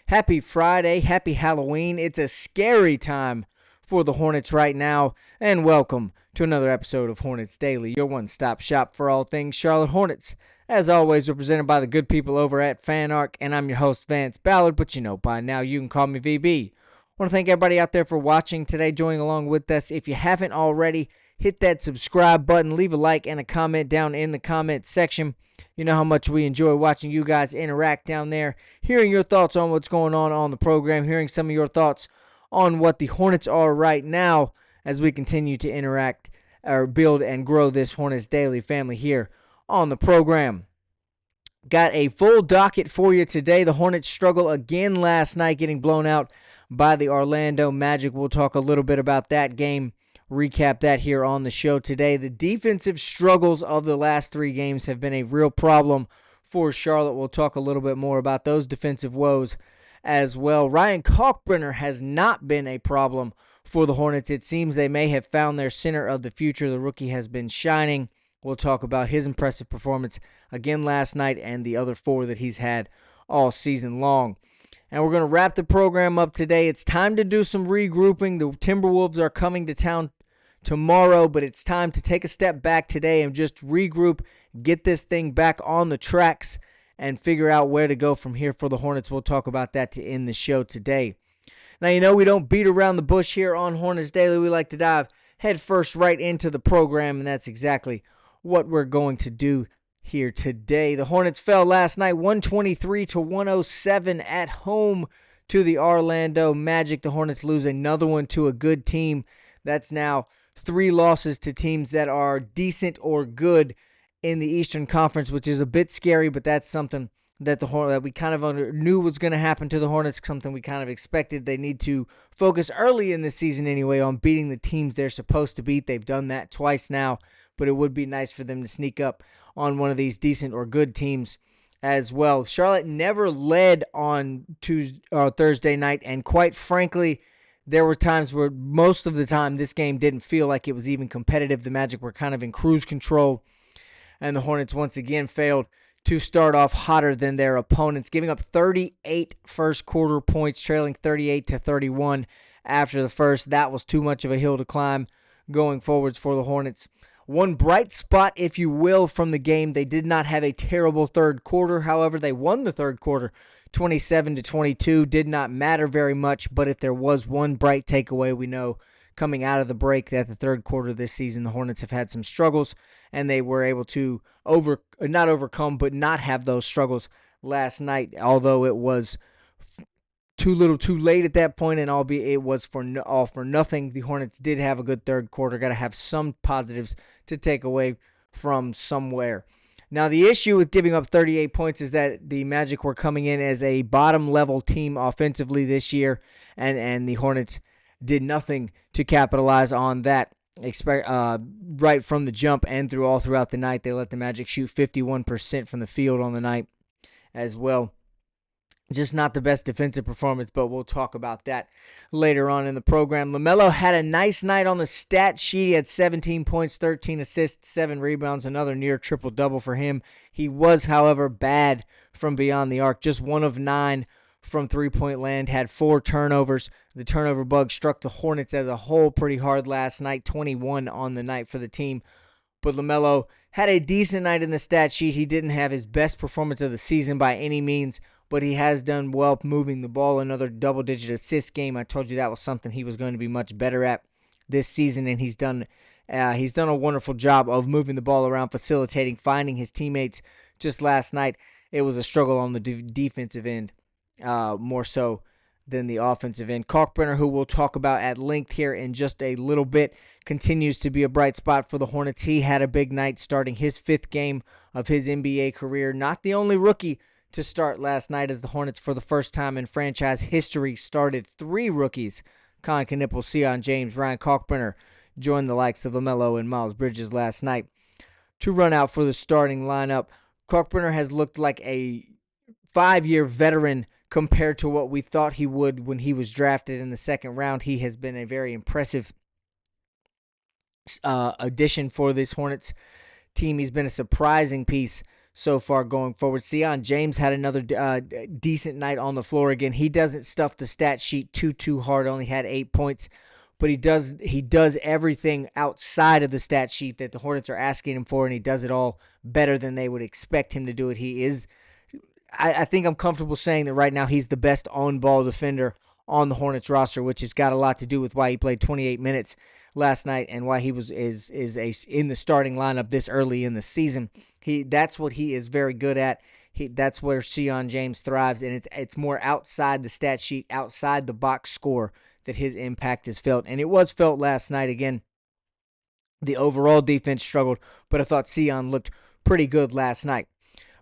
Happy Friday, happy Halloween. It's a scary time for the Hornets right now, and welcome to another episode of Hornets Daily, your one-stop shop for all things Charlotte Hornets. As always, represented by the good people over at FanArc, and I'm your host, Vance Ballard, but you know by now you can call me VB. I want to thank everybody out there for watching today, joining along with us. If you haven't already, hit that subscribe button, leave a like and a comment down in the comment section. You know how much we enjoy watching you guys interact down there, hearing your thoughts on what's going on the program, hearing some of your thoughts on what the Hornets are right now as we continue to interact or build and grow this Hornets Daily family here on the program. Got a full docket for you today. The Hornets struggle again last night, getting blown out by the Orlando Magic. We'll talk a little bit about that game, recap that here on the show today. The defensive struggles of the last three games have been a real problem for Charlotte. We'll talk a little bit more about those defensive woes as well. Ryan Kalkbrenner has not been a problem for the Hornets. It seems they may have found their center of the future. The rookie has been shining. We'll talk about his impressive performance again last night and the other four that he's had all season long. And we're going to wrap the program up today. It's time to do some regrouping. The Timberwolves are coming to town tomorrow, but it's time to take a step back today and just regroup, get this thing back on the tracks, and figure out where to go from here for the Hornets. We'll talk about that to end the show today. Now, you know we don't beat around the bush here on Hornets Daily. We like to dive head first right into the program, and that's exactly what we're going to do here today. The Hornets fell last night 123-107 at home to the Orlando Magic. The Hornets lose another one to a good team. That's now 3 losses to teams that are decent or good in the Eastern Conference, which is a bit scary, but that's something that that we kind of knew was going to happen to the Hornets, something we kind of expected. They need to focus early in the season anyway on beating the teams they're supposed to beat. They've done that twice now, but it would be nice for them to sneak up on one of these decent or good teams as well. Charlotte never led on Thursday night, and quite frankly, there were times where most of the time this game didn't feel like it was even competitive. The Magic were kind of in cruise control, and the Hornets once again failed to start off hotter than their opponents, giving up 38 first quarter points, trailing 38-31 after the first. That was too much of a hill to climb going forwards for the Hornets. One bright spot, if you will, from the game, they did not have a terrible third quarter. However, they won the third quarter 27-22. Did not matter very much, but if there was one bright takeaway, we know coming out of the break that the third quarter this season, the Hornets have had some struggles, and they were able to not overcome, but not have those struggles last night, although it was too little too late at that point, and albeit it was all for nothing. The Hornets did have a good third quarter. Got to have some positives to take away from somewhere. Now, the issue with giving up 38 points is that the Magic were coming in as a bottom-level team offensively this year, and the Hornets did nothing to capitalize on that right from the jump and throughout the night. They let the Magic shoot 51% from the field on the night as well. Just not the best defensive performance, but we'll talk about that later on in the program. LaMelo had a nice night on the stat sheet. He had 17 points, 13 assists, 7 rebounds, another near triple-double for him. He was, however, bad from beyond the arc. Just 1 of 9 from three-point land, had 4 turnovers. The turnover bug struck the Hornets as a whole pretty hard last night, 21 on the night for the team. But LaMelo had a decent night in the stat sheet. He didn't have his best performance of the season by any means, but he has done well moving the ball. Another double-digit assist game. I told you that was something he was going to be much better at this season, and he's done a wonderful job of moving the ball around, facilitating, finding his teammates. Just last night, it was a struggle on the defensive end, more so than the offensive end. Kalkbrenner, who we'll talk about at length here in just a little bit, continues to be a bright spot for the Hornets. He had a big night starting his 5th game of his NBA career. Not the only rookie to start last night, as the Hornets, for the first time in franchise history, started 3 rookies. Con Knipple, Sion James, Ryan Kalkbrenner joined the likes of LaMelo and Miles Bridges last night to run out for the starting lineup. Kalkbrenner has looked like a 5-year veteran compared to what we thought he would when he was drafted in the second round. He has been a very impressive addition for this Hornets team. He's been a surprising piece so far going forward. Sion James had another decent night on the floor again. He doesn't stuff the stat sheet too hard. Only had 8 points, but he does everything outside of the stat sheet that the Hornets are asking him for, and he does it all better than they would expect him to do it. He is. I think I'm comfortable saying that right now he's the best on-ball defender on the Hornets roster, which has got a lot to do with why he played 28 minutes last night and why he is in the starting lineup this early in the season. That's what he is very good at. That's where Sion James thrives, and it's more outside the stat sheet, outside the box score that his impact is felt, and it was felt last night again. The overall defense struggled, but I thought Sion looked pretty good last night.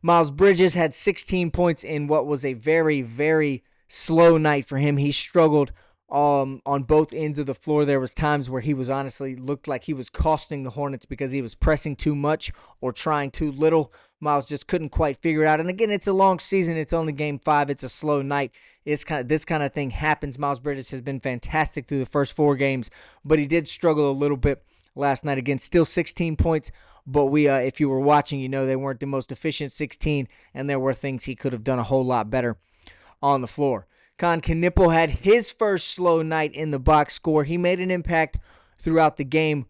Miles Bridges had 16 points in what was a very, very slow night for him. He struggled on both ends of the floor. There was times where he was honestly looked like he was costing the Hornets because he was pressing too much or trying too little. Miles just couldn't quite figure it out. And again, it's a long season. It's only game 5. It's a slow night. This kind of thing happens. Miles Bridges has been fantastic through the first 4 games, but he did struggle a little bit last night. Again, still 16 points. But if you were watching, you know they weren't the most efficient 16, and there were things he could have done a whole lot better on the floor. Con Knipple had his first slow night in the box score. He made an impact throughout the game.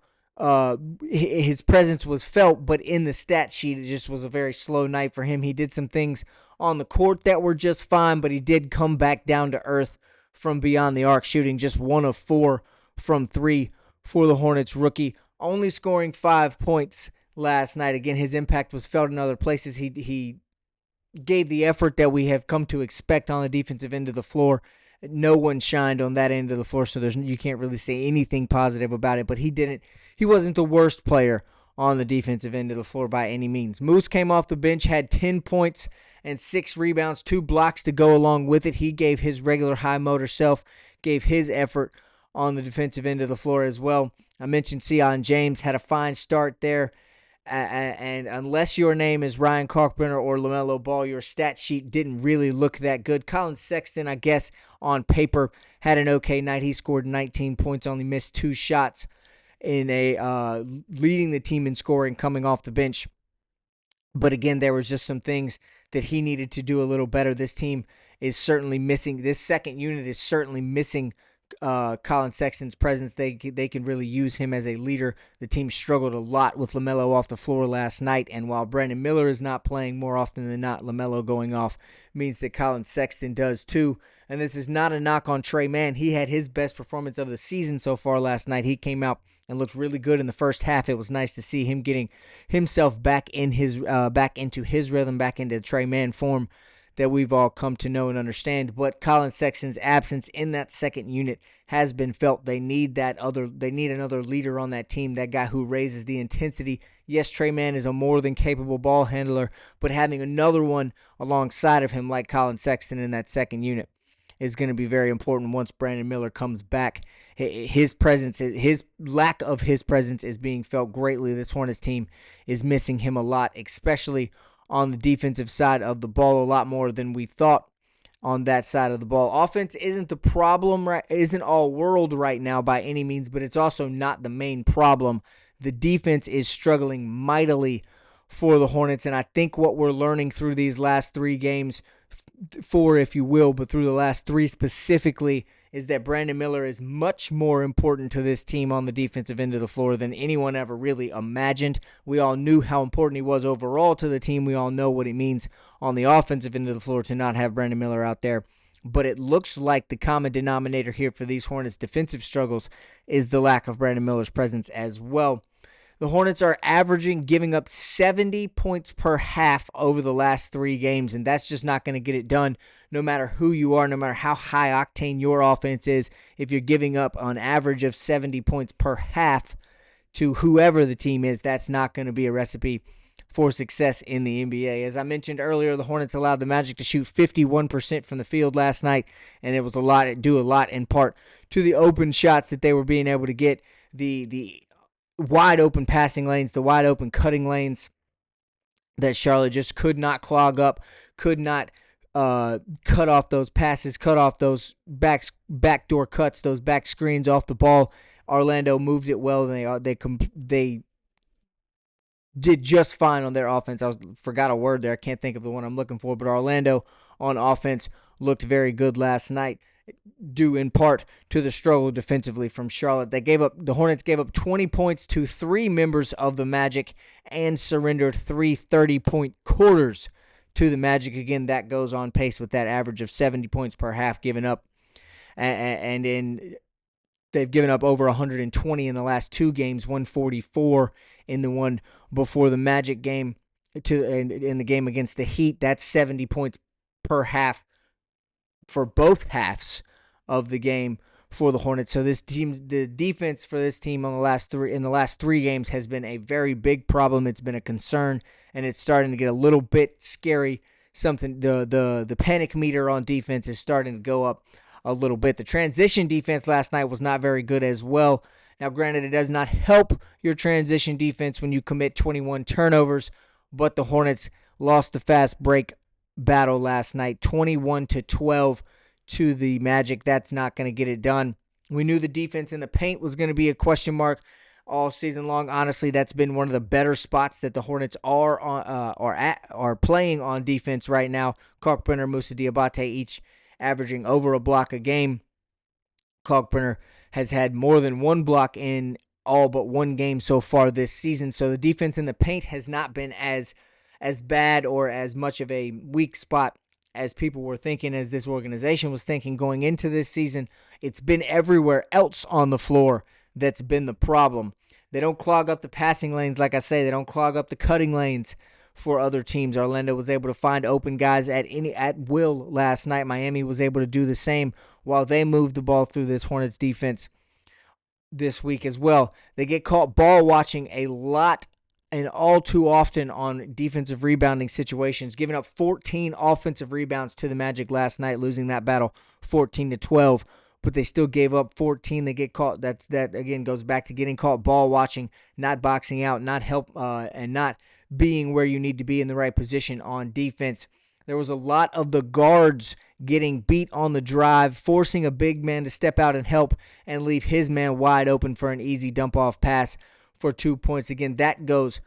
His presence was felt, but in the stat sheet, it just was a very slow night for him. He did some things on the court that were just fine, but he did come back down to earth from beyond the arc, shooting just 1 of 4 from 3 for the Hornets rookie, only scoring 5 points last night. Again, his impact was felt in other places. He gave the effort that we have come to expect on the defensive end of the floor. No one shined on that end of the floor, so you can't really say anything positive about it, but he wasn't the worst player on the defensive end of the floor by any means. Moose came off the bench, had 10 points and 6 rebounds, 2 blocks to go along with it. He gave his regular high motor self, gave his effort on the defensive end of the floor as well. I mentioned Sion James had a fine start there. And unless your name is Ryan Kalkbrenner or LaMelo Ball, your stat sheet didn't really look that good. Colin Sexton, I guess, on paper, had an okay night. He scored 19 points, only missed 2 shots in leading the team in scoring coming off the bench. But again, there was just some things that he needed to do a little better. This team is certainly missing. This second unit is certainly missing Colin Sexton's presence. They can really use him as a leader. The team struggled a lot with LaMelo off the floor last night, and while Brandon Miller is not playing, more often than not, LaMelo going off means that Colin Sexton does too. And this is not a knock on Trey Mann. He had his best performance of the season so far last night. He came out and looked really good in the first half. It was nice to see him getting himself back into his rhythm, back into Trey Mann form that we've all come to know and understand. But Colin Sexton's absence in that second unit has been felt. They need another leader on that team, that guy who raises the intensity. Yes, Trey Mann is a more than capable ball handler, but having another one alongside of him like Colin Sexton in that second unit is going to be very important once Brandon Miller comes back. His lack of his presence is being felt greatly. This Hornets team is missing him a lot, especially on the defensive side of the ball, a lot more than we thought on that side of the ball. Offense isn't the problem, isn't all world right now by any means, but it's also not the main problem. The defense is struggling mightily for the Hornets, and I think what we're learning through these last 3 games, 4 if you will, but through the last 3 specifically, is that Brandon Miller is much more important to this team on the defensive end of the floor than anyone ever really imagined. We all knew how important he was overall to the team. We all know what it means on the offensive end of the floor to not have Brandon Miller out there. But it looks like the common denominator here for these Hornets' defensive struggles is the lack of Brandon Miller's presence as well. The Hornets are giving up 70 points per half over the last 3 games, and that's just not going to get it done no matter who you are, no matter how high octane your offense is. If you're giving up an average of 70 points per half to whoever the team is, that's not going to be a recipe for success in the NBA. As I mentioned earlier, the Hornets allowed the Magic to shoot 51% from the field last night, and it was a lot in part to the open shots that they were being able to get, the wide open passing lanes, the wide open cutting lanes that Charlotte just could not clog up, could not cut off those passes, cut off those backdoor cuts, those back screens off the ball. Orlando moved it well, and they did just fine on their offense. Forgot a word there. I can't think of the one I'm looking for, but Orlando on offense looked very good last night, due in part to the struggle defensively from Charlotte. The Hornets gave up 20 points to 3 members of the Magic and surrendered 3 30-point quarters to the Magic. Again, that goes on pace with that average of 70 points per half given up. They've given up over 120 in the last 2 games, 144 in the one before the Magic game, in the game against the Heat. That's 70 points per half for both halves of the game for the Hornets. So the defense for this team in the last 3 games has been a very big problem. It's been a concern, and it's starting to get a little bit scary. The panic meter on defense is starting to go up a little bit. The transition defense last night was not very good as well. Now, granted, it does not help your transition defense when you commit 21 turnovers, but the Hornets lost the fast break battle last night, 21-12 to the Magic. That's not going to get it done. We knew the defense in the paint was going to be a question mark all season long. Honestly, that's been one of the better spots that the Hornets are playing on defense right now. Kalkbrenner, Moussa Diabate each averaging over a block a game. Kalkbrenner has had more than 1 block in all but 1 game so far this season. So the defense in the paint has not been as bad or as much of a weak spot as people were thinking, as this organization was thinking going into this season. It's been everywhere else on the floor that's been the problem. They don't clog up the passing lanes, like I say. They don't clog up the cutting lanes for other teams. Orlando was able to find open guys at will last night. Miami was able to do the same while they moved the ball through this Hornets defense this week as well. They get caught ball watching a lot and all too often on defensive rebounding situations, giving up 14 offensive rebounds to the Magic last night, losing that battle 14-12. But they still gave up 14. They get caught. That again goes back to getting caught ball watching, not boxing out, and not being where you need to be in the right position on defense. There was a lot of the guards getting beat on the drive, forcing a big man to step out and help and leave his man wide open for an easy dump-off pass for 2 points. Again, that goes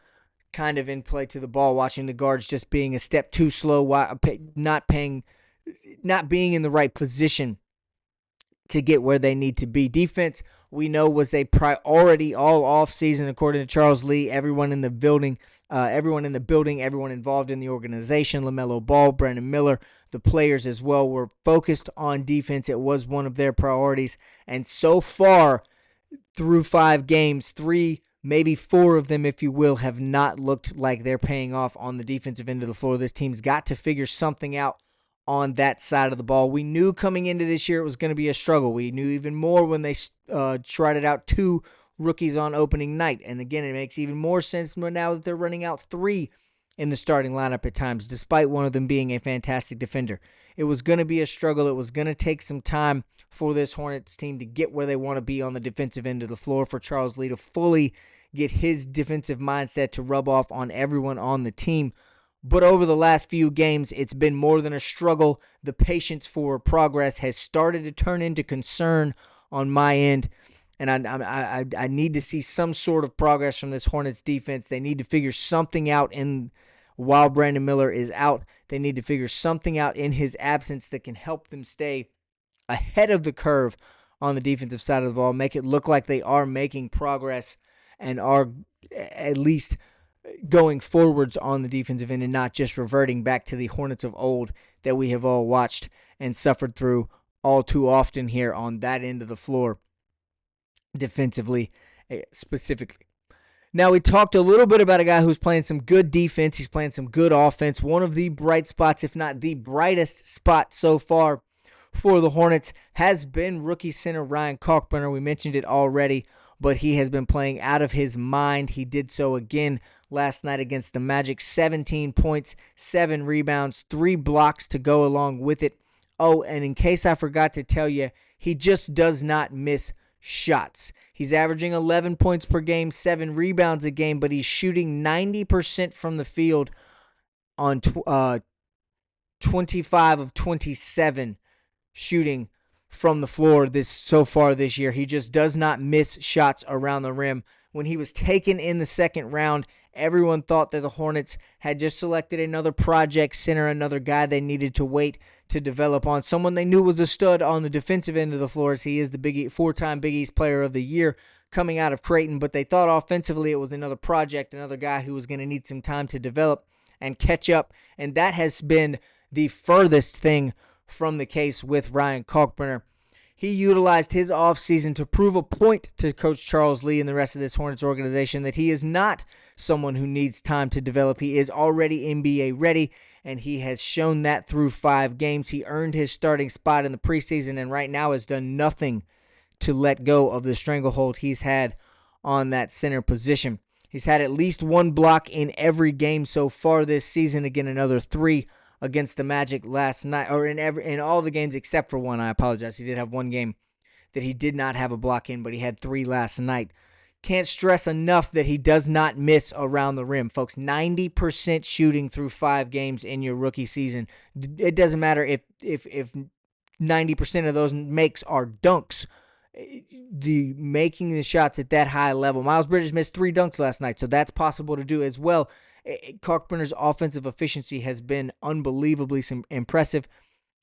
kind of in play to the ball watching, the guards just being a step too slow, not being in the right position to get where they need to be. Defense, we know, was a priority all offseason, according to Charles Lee. Everyone in the building, everyone involved in the organization, LaMelo Ball, Brandon Miller, the players as well, were focused on defense. It was one of their priorities. And so far, through 5 games, 3, maybe 4 of them, if you will, have not looked like they're paying off on the defensive end of the floor. This team's got to figure something out on that side of the ball. We knew coming into this year it was going to be a struggle. We knew even more when they trotted out 2 rookies on opening night. And again, it makes even more sense now that they're running out 3 in the starting lineup at times, despite one of them being a fantastic defender. It was going to be a struggle. It was going to take some time for this Hornets team to get where they want to be on the defensive end of the floor, for Charles Lee to fully get his defensive mindset to rub off on everyone on the team. But over the last few games, it's been more than a struggle. The patience for progress has started to turn into concern on my end, and I need to see some sort of progress from this Hornets defense. They need to figure something out while Brandon Miller is out. They need to figure something out in his absence that can help them stay ahead of the curve on the defensive side of the ball, make it look like they are making progress and are at least going forwards on the defensive end and not just reverting back to the Hornets of old that we have all watched and suffered through all too often here on that end of the floor, defensively specifically. Now, we talked a little bit about a guy who's playing some good defense. He's playing some good offense. One of the bright spots, if not the brightest spot so far for the Hornets, has been rookie center Ryan Kalkbrenner. We mentioned it already, but he has been playing out of his mind. He did so again last night against the Magic. 17 points, 7 rebounds, 3 blocks to go along with it. Oh, and in case I forgot to tell you, he just does not miss shots. He's averaging 11 points per game, 7 rebounds a game, but he's shooting 90% from the field on 25 of 27 shooting from the floor so far this year. He just does not miss shots around the rim. When he was taken in the second round Everyone thought that the Hornets had just selected another project center, another guy they needed to wait to develop on, someone they knew was a stud on the defensive end of the floor, as he is the four-time Big East Player of the Year coming out of Creighton. But they thought offensively it was another project, another guy who was going to need some time to develop and catch up, and that has been the furthest thing from the case with Ryan Kalkbrenner. He utilized his offseason to prove a point to Coach Charles Lee and the rest of this Hornets organization that he is not someone who needs time to develop. He is already NBA ready, and he has shown that through 5 games. He earned his starting spot in the preseason and right now has done nothing to let go of the stranglehold he's had on that center position. He's had at least 1 block in every game so far this season. Again, another 3 against the Magic last night, or in all the games except for one. I apologize. He did have 1 game that he did not have a block in, but he had 3 last night. Can't stress enough that he does not miss around the rim. Folks, 90% shooting through 5 games in your rookie season. It doesn't matter if 90% of those makes are dunks. The making the shots at that high level. Miles Bridges missed 3 dunks last night, so that's possible to do as well. Kalkbrenner's offensive efficiency has been unbelievably impressive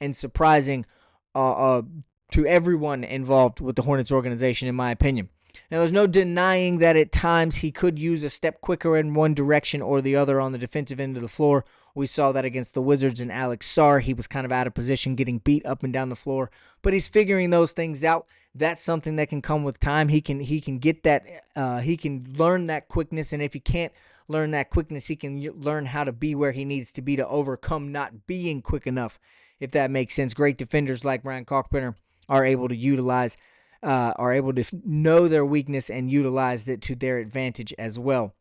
and surprising to everyone involved with the Hornets organization, in my opinion. Now, there's no denying that at times he could use a step quicker in one direction or the other on the defensive end of the floor. We saw that against the Wizards and Alex Sarr. He was kind of out of position, getting beat up and down the floor, but he's figuring those things out. That's something that can come with time. He can get that. He can learn that quickness, and if he can't learn that quickness, he can learn how to be where he needs to be to overcome not being quick enough, if that makes sense. Great defenders like Ryan Kalkbrenner are able to know their weakness and utilize it to their advantage as well.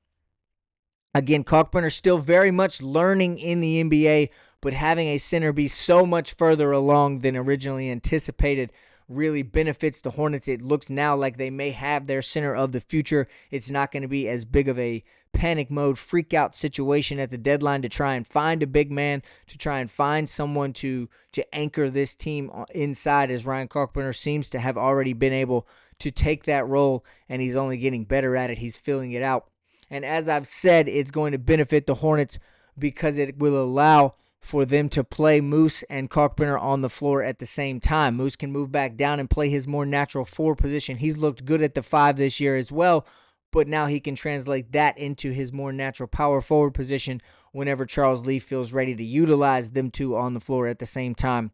Again, Kalkbrenner still very much learning in the NBA, but having a center be so much further along than originally anticipated really benefits the Hornets. It looks now like they may have their center of the future. It's not going to be as big of a panic mode, freak out situation at the deadline to try and find a big man, to try and find someone to anchor this team inside, as Ryan Kalkbrenner seems to have already been able to take that role, and he's only getting better at it. He's filling it out. And as I've said, it's going to benefit the Hornets because it will allow for them to play Moose and Kalkbrenner on the floor at the same time. Moose can move back down and play his more natural 4 position. He's looked good at the 5 this year as well, but now he can translate that into his more natural power forward position whenever Charles Lee feels ready to utilize them 2 on the floor at the same time.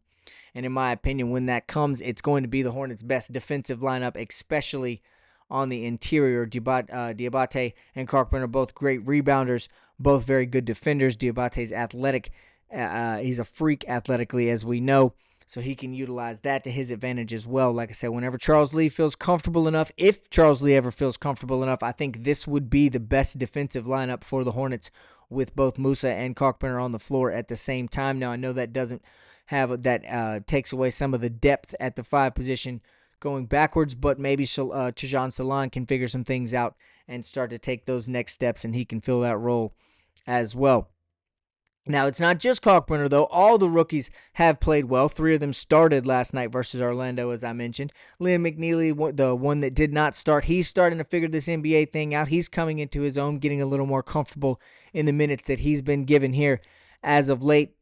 And in my opinion, when that comes, it's going to be the Hornets' best defensive lineup, especially on the interior. Diabate and Kalkbrenner, both great rebounders, both very good defenders. Diabate's athletic. He's a freak athletically, as we know, so he can utilize that to his advantage as well. Like I said, whenever Charles Lee feels comfortable enough, if Charles Lee ever feels comfortable enough, I think this would be the best defensive lineup for the Hornets, with both Musa and Kalkbrenner on the floor at the same time. Now, I know that doesn't have takes away some of the depth at the 5 position going backwards, but maybe Tajon Salon can figure some things out and start to take those next steps, and he can fill that role as well. Now, it's not just Kalkbrenner, though. All the rookies have played well. 3 of them started last night versus Orlando, as I mentioned. Liam McNeely, the one that did not start, he's starting to figure this NBA thing out. He's coming into his own, getting a little more comfortable in the minutes that he's been given here as of late.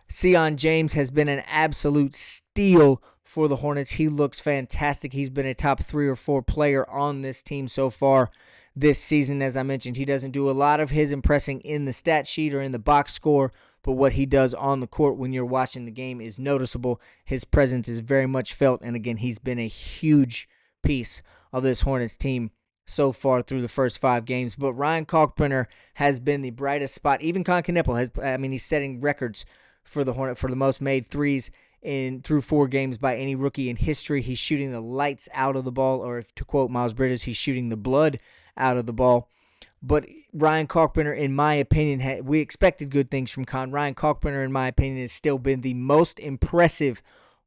Sion James has been an absolute steal for the Hornets. He looks fantastic. He's been a top 3 or 4 player on this team so far this season. As I mentioned, he doesn't do a lot of his impressing in the stat sheet or in the box score, but what he does on the court when you're watching the game is noticeable. His presence is very much felt, and again, he's been a huge piece of this Hornets team so far through the first 5 games. But Ryan Kalkbrenner has been the brightest spot. Even Con Knippel he's setting records for the Hornet for the most made threes through 4 games by any rookie in history. He's shooting the lights out of the ball, or to quote Miles Bridges, he's shooting the blood out of the ball. But Ryan Kalkbrenner, in my opinion, we expected good things from Con. Ryan Kalkbrenner, in my opinion, has still been the most impressive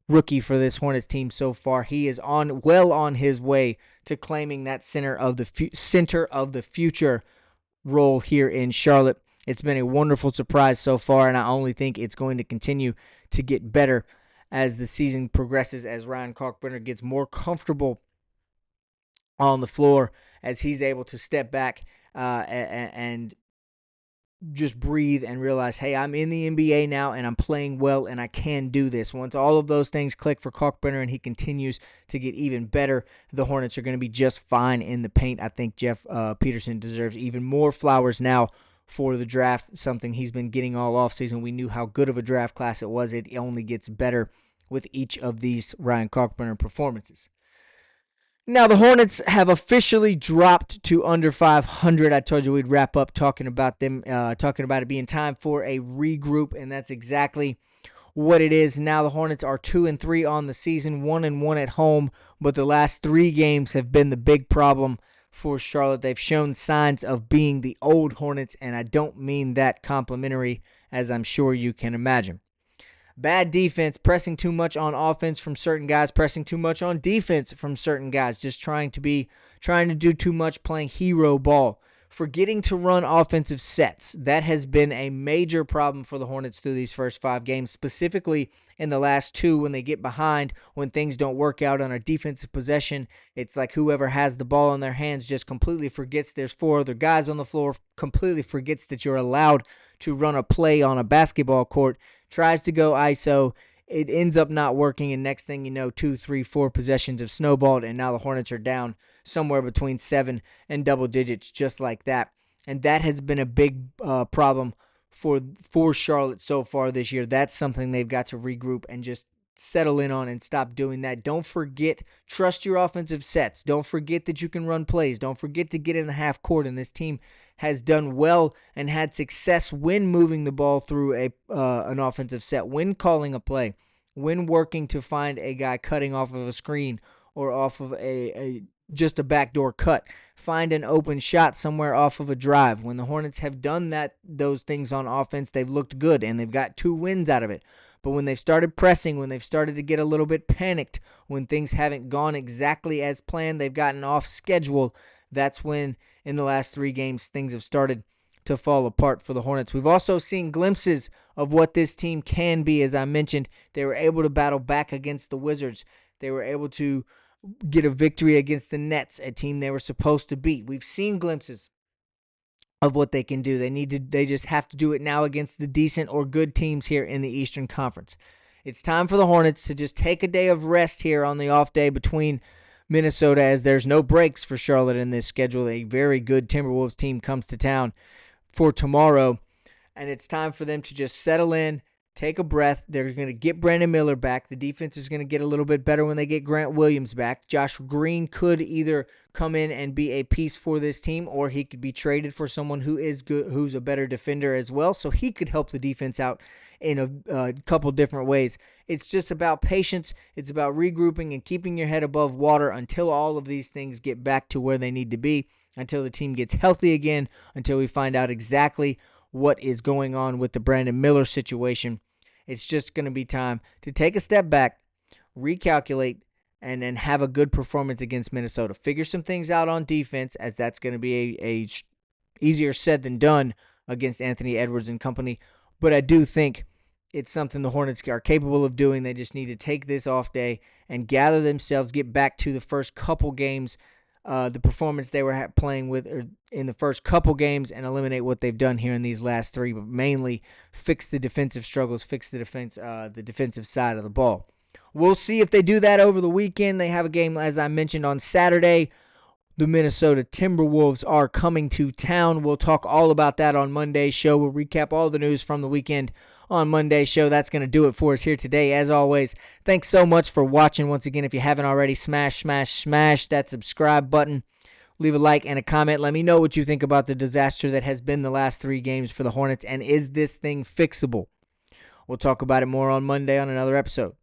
rookie for this Hornets team so far. He is well on his way to claiming that center of the future role here in Charlotte. It's been a wonderful surprise so far, and I only think it's going to continue to get better as the season progresses, as Ryan Kalkbrenner gets more comfortable on the floor, as he's able to step back and just breathe and realize, hey, I'm in the NBA now and I'm playing well and I can do this. Once all of those things click for Kalkbrenner and he continues to get even better, the Hornets are going to be just fine in the paint. I think Jeff Peterson deserves even more flowers now for the draft, something he's been getting all offseason. We knew how good of a draft class it was. It only gets better with each of these Ryan Kalkbrenner performances. Now, the Hornets have officially dropped to under 500. I told you we'd wrap up talking about them, talking about it being time for a regroup, and that's exactly what it is. Now, the Hornets are 2-3 on the season, 1-1 at home, but the last 3 games have been the big problem for Charlotte. They've shown signs of being the old Hornets, and I don't mean that complimentary, as I'm sure you can imagine. Bad defense, pressing too much on offense from certain guys, pressing too much on defense from certain guys, just trying to do too much, playing hero ball, forgetting to run offensive sets. That has been a major problem for the Hornets through these first 5 games, specifically in the last 2 when they get behind, when things don't work out on a defensive possession. It's like whoever has the ball in their hands just completely forgets there's 4 other guys on the floor, completely forgets that you're allowed to run a play on a basketball court, tries to go ISO, it ends up not working, and next thing you know, 2, 3, 4 possessions have snowballed, and now the Hornets are down somewhere between 7 and double digits just like that. And that has been a big problem for Charlotte so far this year. That's something they've got to regroup and just settle in on and stop doing that. Don't forget, trust your offensive sets. Don't forget that you can run plays. Don't forget to get in the half court, and this team has done well and had success when moving the ball through an offensive set, when calling a play, when working to find a guy cutting off of a screen or off of just a backdoor cut. Find an open shot somewhere off of a drive. When the Hornets have done those things on offense, they've looked good, and they've got 2 wins out of it. But when they've started pressing, when they've started to get a little bit panicked, when things haven't gone exactly as planned, they've gotten off schedule, that's when, in the last 3 games, things have started to fall apart for the Hornets. We've also seen glimpses of what this team can be. As I mentioned, they were able to battle back against the Wizards. They were able to get a victory against the Nets, a team they were supposed to beat. We've seen glimpses of what they can do. They just have to do it now against the decent or good teams here in the Eastern Conference. It's time for the Hornets to just take a day of rest here on the off day between Minnesota, as there's no breaks for Charlotte in this schedule. A very good Timberwolves team comes to town for tomorrow, and it's time for them to just settle in, take a breath. They're going to get Brandon Miller back. The defense is going to get a little bit better when they get Grant Williams back. Josh Green could either come in and be a piece for this team, or he could be traded for someone who is good, who's a better defender as well, so he could help the defense out in a couple different ways. It's just about patience. It's about regrouping and keeping your head above water until all of these things get back to where they need to be, until the team gets healthy again, until we find out exactly what is going on with the Brandon Miller situation. It's just going to be time to take a step back, recalculate, and then have a good performance against Minnesota. Figure some things out on defense, as that's going to be a easier said than done against Anthony Edwards and company. But I do think it's something the Hornets are capable of doing. They just need to take this off day and gather themselves, get back to the first couple games, the performance they were playing with in the first couple games, and eliminate what they've done here in these last 3, but mainly fix the defensive struggles, fix the defensive side of the ball. We'll see if they do that over the weekend. They have a game, as I mentioned, on Saturday. The Minnesota Timberwolves are coming to town. We'll talk all about that on Monday's show. We'll recap all the news from the weekend on Monday's show. That's going to do it for us here today. As always, thanks so much for watching. Once again, if you haven't already, smash that subscribe button. Leave a like and a comment. Let me know what you think about the disaster that has been the last 3 games for the Hornets, and is this thing fixable? We'll talk about it more on Monday on another episode.